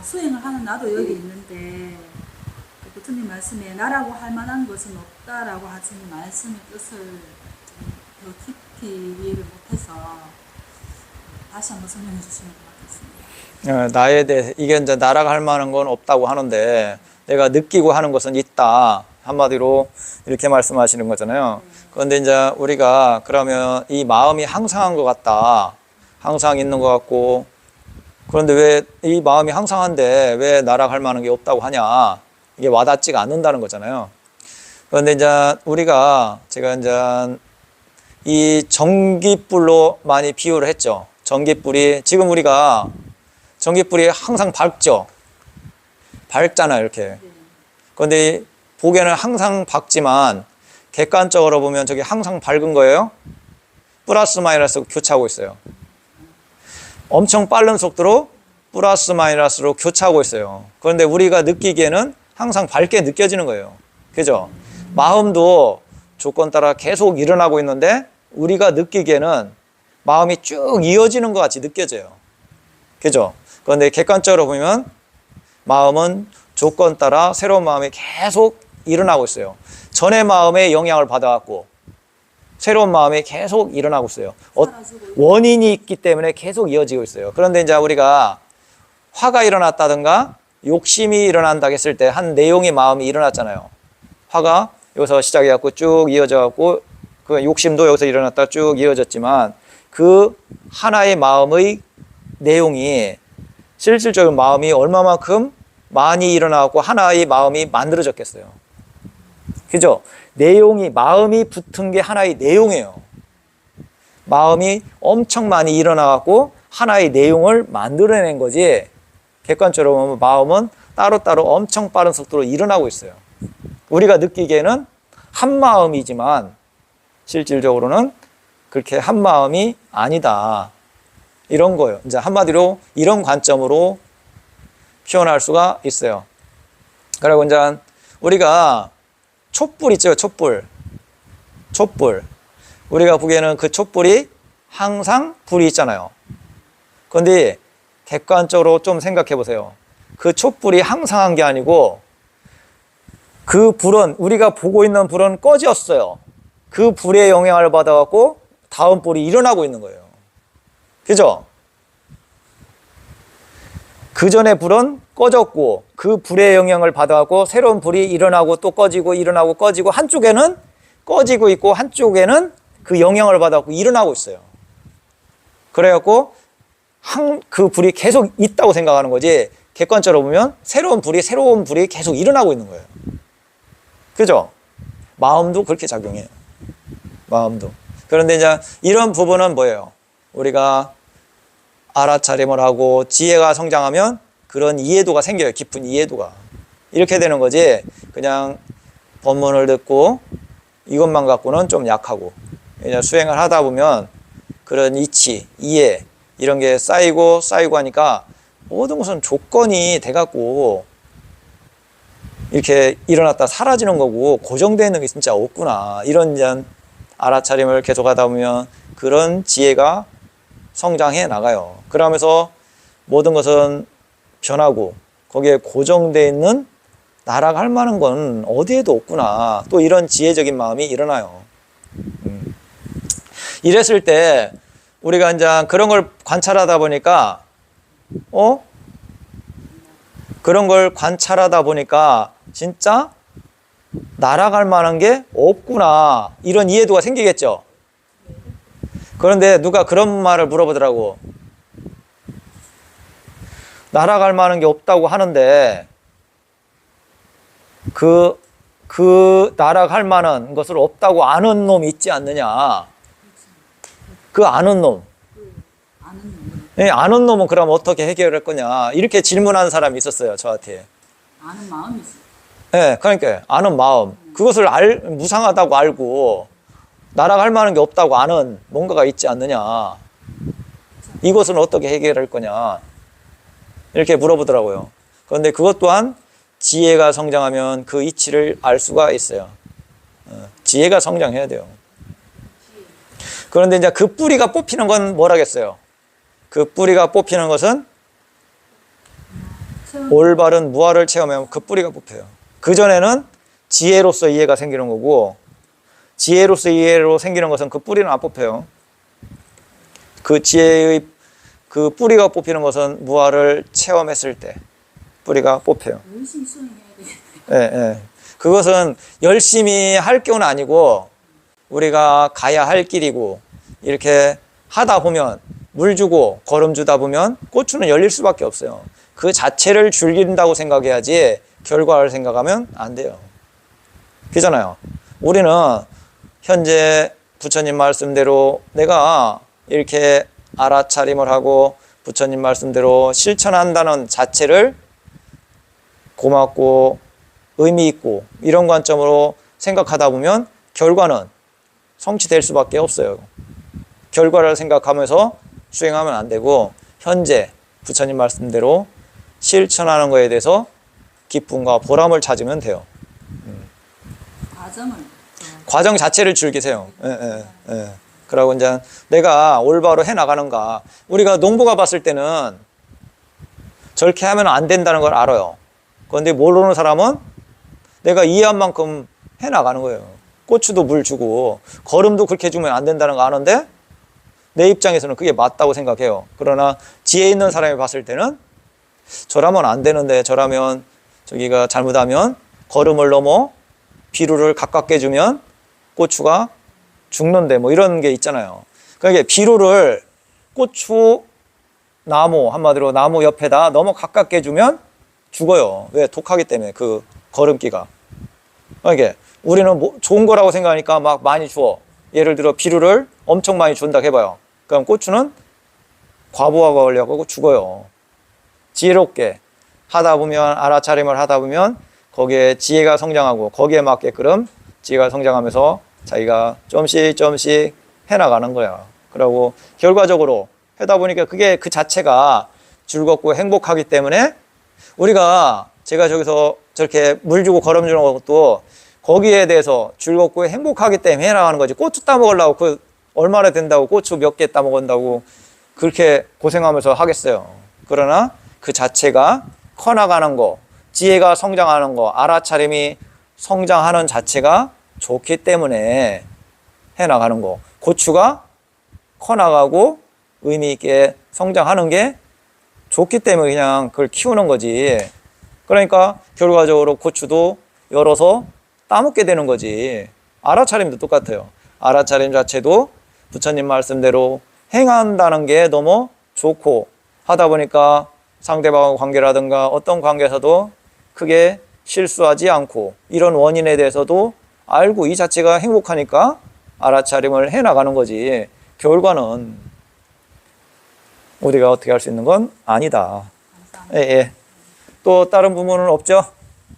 수행을 하는 나도 여기 있는데 그 부처님 말씀에 나라고 할 만한 것은 없다라고 하시는 말씀의 뜻을 좀 더 깊이 이해를 못해서 다시 한번 설명해 주시면 고맙겠습니다. 나에 대해 이게 이제 나라가 할 만한 건 없다고 하는데 내가 느끼고 하는 것은 있다. 한마디로 이렇게 말씀하시는 거잖아요. 그런데 이제 우리가 그러면 이 마음이 항상한 것 같다. 항상 있는 것 같고 그런데 왜 이 마음이 항상한데 왜 나라가 할 만한 게 없다고 하냐. 이게 와닿지가 않는다는 거잖아요. 그런데 이제 제가 이제 이 전깃불로 많이 비유를 했죠. 전깃불이 지금 우리가 전깃불이 항상 밝죠. 밝잖아요, 이렇게. 그런데 보기에는 항상 밝지만 객관적으로 보면 저게 항상 밝은 거예요. 플러스 마이너스 교차하고 있어요. 엄청 빠른 속도로 플러스 마이너스로 교차하고 있어요. 그런데 우리가 느끼기에는 항상 밝게 느껴지는 거예요. 그죠? 마음도 조건 따라 계속 일어나고 있는데 우리가 느끼기에는 마음이 쭉 이어지는 것 같이 느껴져요. 그죠? 그런데 객관적으로 보면 마음은 조건 따라 새로운 마음이 계속 일어나고 있어요. 전의 마음에 영향을 받아갖고 새로운 마음이 계속 일어나고 있어요. 원인이 있기 때문에 계속 이어지고 있어요. 그런데 이제 우리가 화가 일어났다든가 욕심이 일어난다 했을 때 한 내용의 마음이 일어났잖아요. 화가 여기서 시작해갖고 쭉 이어져갖고 그 욕심도 여기서 일어났다 쭉 이어졌지만 그 하나의 마음의 내용이 실질적인 마음이 얼마만큼 많이 일어나고 하나의 마음이 만들어졌겠어요. 그죠? 마음이 붙은 게 하나의 내용이에요. 마음이 엄청 많이 일어나고 하나의 내용을 만들어낸 거지 객관적으로 보면 마음은 따로따로 엄청 빠른 속도로 일어나고 있어요. 우리가 느끼기에는 한 마음이지만 실질적으로는 그렇게 한 마음이 아니다. 이런 거예요. 이제 한마디로 이런 관점으로 표현할 수가 있어요. 그리고 이제 우리가 촛불 있죠, 촛불. 우리가 보기에는 그 촛불이 항상 불이 있잖아요. 그런데 객관적으로 좀 생각해 보세요. 그 촛불이 항상한 게 아니고 그 불은 우리가 보고 있는 불은 꺼졌어요. 그 불의 영향을 받아갖고 다음 불이 일어나고 있는 거예요. 그죠? 그 전에 불은 꺼졌고 그 불의 영향을 받아갖고 새로운 불이 일어나고 또 꺼지고 일어나고 꺼지고 한쪽에는 꺼지고 있고 한쪽에는 그 영향을 받아갖고 일어나고 있어요. 그래갖고 그 불이 계속 있다고 생각하는 거지 객관적으로 보면 새로운 불이 계속 일어나고 있는 거예요. 그죠? 마음도 그렇게 작용해요. 마음도. 그런데 이제 이런 부분은 뭐예요? 우리가 알아차림을 하고 지혜가 성장하면 그런 이해도가 생겨요. 깊은 이해도가. 이렇게 되는 거지 그냥 법문을 듣고 이것만 갖고는 좀 약하고 그냥 수행을 하다 보면 그런 이치, 이해 이런 게 쌓이고 하니까 모든 것은 조건이 돼갖고 이렇게 일어났다 사라지는 거고 고정되어 있는 게 진짜 없구나. 이런 이제 알아차림을 계속 하다 보면 그런 지혜가 성장해 나가요. 그러면서 모든 것은 변하고 거기에 고정되어 있는 나락할 만한 건 어디에도 없구나. 또 이런 지혜적인 마음이 일어나요. 이랬을 때 우리가 이제 그런 걸 관찰하다 보니까 그런 걸 관찰하다 보니까 진짜 날아갈 만한 게 없구나. 이런 이해도가 생기겠죠. 그런데 누가 그런 말을 물어보더라고. 날아갈 만한 게 없다고 하는데 그 날아갈 만한 것을 없다고 아는 놈이 있지 않느냐. 그 아는 놈. 아는 놈은 그럼 어떻게 해결할 거냐. 이렇게 질문하는 사람이 있었어요. 저한테. 아는 마음이 있어요. 네, 그러니까 아는 마음. 그것을 무상하다고 알고 날아갈 만한 게 없다고 아는 뭔가가 있지 않느냐. 이것은 어떻게 해결할 거냐. 이렇게 물어보더라고요. 그런데 그것 또한 지혜가 성장하면 그 이치를 알 수가 있어요. 지혜가 성장해야 돼요. 그런데 이제 그 뿌리가 뽑히는 건 뭐라겠어요? 그 뿌리가 뽑히는 것은 올바른 무아를 체험하면 그 뿌리가 뽑혀요. 그전에는 지혜로서 이해가 생기는 거고, 지혜로서 이해로 생기는 것은 그 뿌리는 안 뽑혀요. 그 지혜의 그 뿌리가 뽑히는 것은 무아를 체험했을 때 뿌리가 뽑혀요. 열심히 수행해야 돼. 예, 예. 그것은 열심히 할 경우는 아니고 우리가 가야 할 길이고, 이렇게 하다 보면 물 주고 거름 주다 보면 고추는 열릴 수밖에 없어요. 그 자체를 즐긴다고 생각해야지 결과를 생각하면 안 돼요. 그잖아요. 우리는 현재 부처님 말씀대로 내가 이렇게 알아차림을 하고 부처님 말씀대로 실천한다는 자체를 고맙고 의미 있고 이런 관점으로 생각하다 보면 결과는 성취될 수밖에 없어요. 결과를 생각하면서 수행하면 안 되고 현재 부처님 말씀대로 실천하는 것에 대해서 기쁨과 보람을 찾으면 돼요. 과정 자체를 즐기세요. 예, 예, 예. 그러고 이제 내가 올바로 해 나가는가. 우리가 농부가 봤을 때는 저렇게 하면 안 된다는 걸 알아요. 그런데 모르는 사람은 내가 이해한 만큼 해 나가는 거예요. 고추도 물 주고 거름도 그렇게 주면 안 된다는 거 아는데 내 입장에서는 그게 맞다고 생각해요. 그러나 지혜 있는 사람이 봤을 때는 저라면 안 되는데, 저라면 저기가 잘못하면 거름을 넘어 비료를 가깝게 주면 고추가 죽는데 뭐 이런 게 있잖아요. 그러니까 비료를 고추 나무, 한마디로 나무 옆에다 너무 가깝게 주면 죽어요. 왜? 독하기 때문에, 그 거름기가. 그러니까 우리는 뭐 좋은 거라고 생각하니까 막 많이 주어. 예를 들어 비료를 엄청 많이 준다 해봐요. 그럼 고추는 과부하가 걸려가지고 죽어요. 지혜롭게 하다 보면, 알아차림을 하다 보면 거기에 지혜가 성장하고 거기에 맞게끔 지혜가 성장하면서 자기가 좀씩 해나가는 거야. 그러고 결과적으로 하다 보니까 그게 그 자체가 즐겁고 행복하기 때문에 우리가, 제가 저기서 저렇게 물 주고 거름 주는 것도 거기에 대해서 즐겁고 행복하기 때문에 해나가는 거지. 고추 따먹으려고 그 얼마나 된다고 고추 몇 개 따먹은다고 그렇게 고생하면서 하겠어요. 그러나 그 자체가 커나가는 거, 지혜가 성장하는 거, 알아차림이 성장하는 자체가 좋기 때문에 해나가는 거. 고추가 커나가고 의미 있게 성장하는 게 좋기 때문에 그냥 그걸 키우는 거지. 그러니까 결과적으로 고추도 열어서 따먹게 되는 거지. 알아차림도 똑같아요. 알아차림 자체도 부처님 말씀대로 행한다는 게 너무 좋고, 하다 보니까 상대방과 관계라든가 어떤 관계에서도 크게 실수하지 않고, 이런 원인에 대해서도 알고 이 자체가 행복하니까 알아차림을 해나가는 거지. 결과는 우리가 어떻게 할 수 있는 건 아니다. 예, 예. 또 다른 부분은 없죠?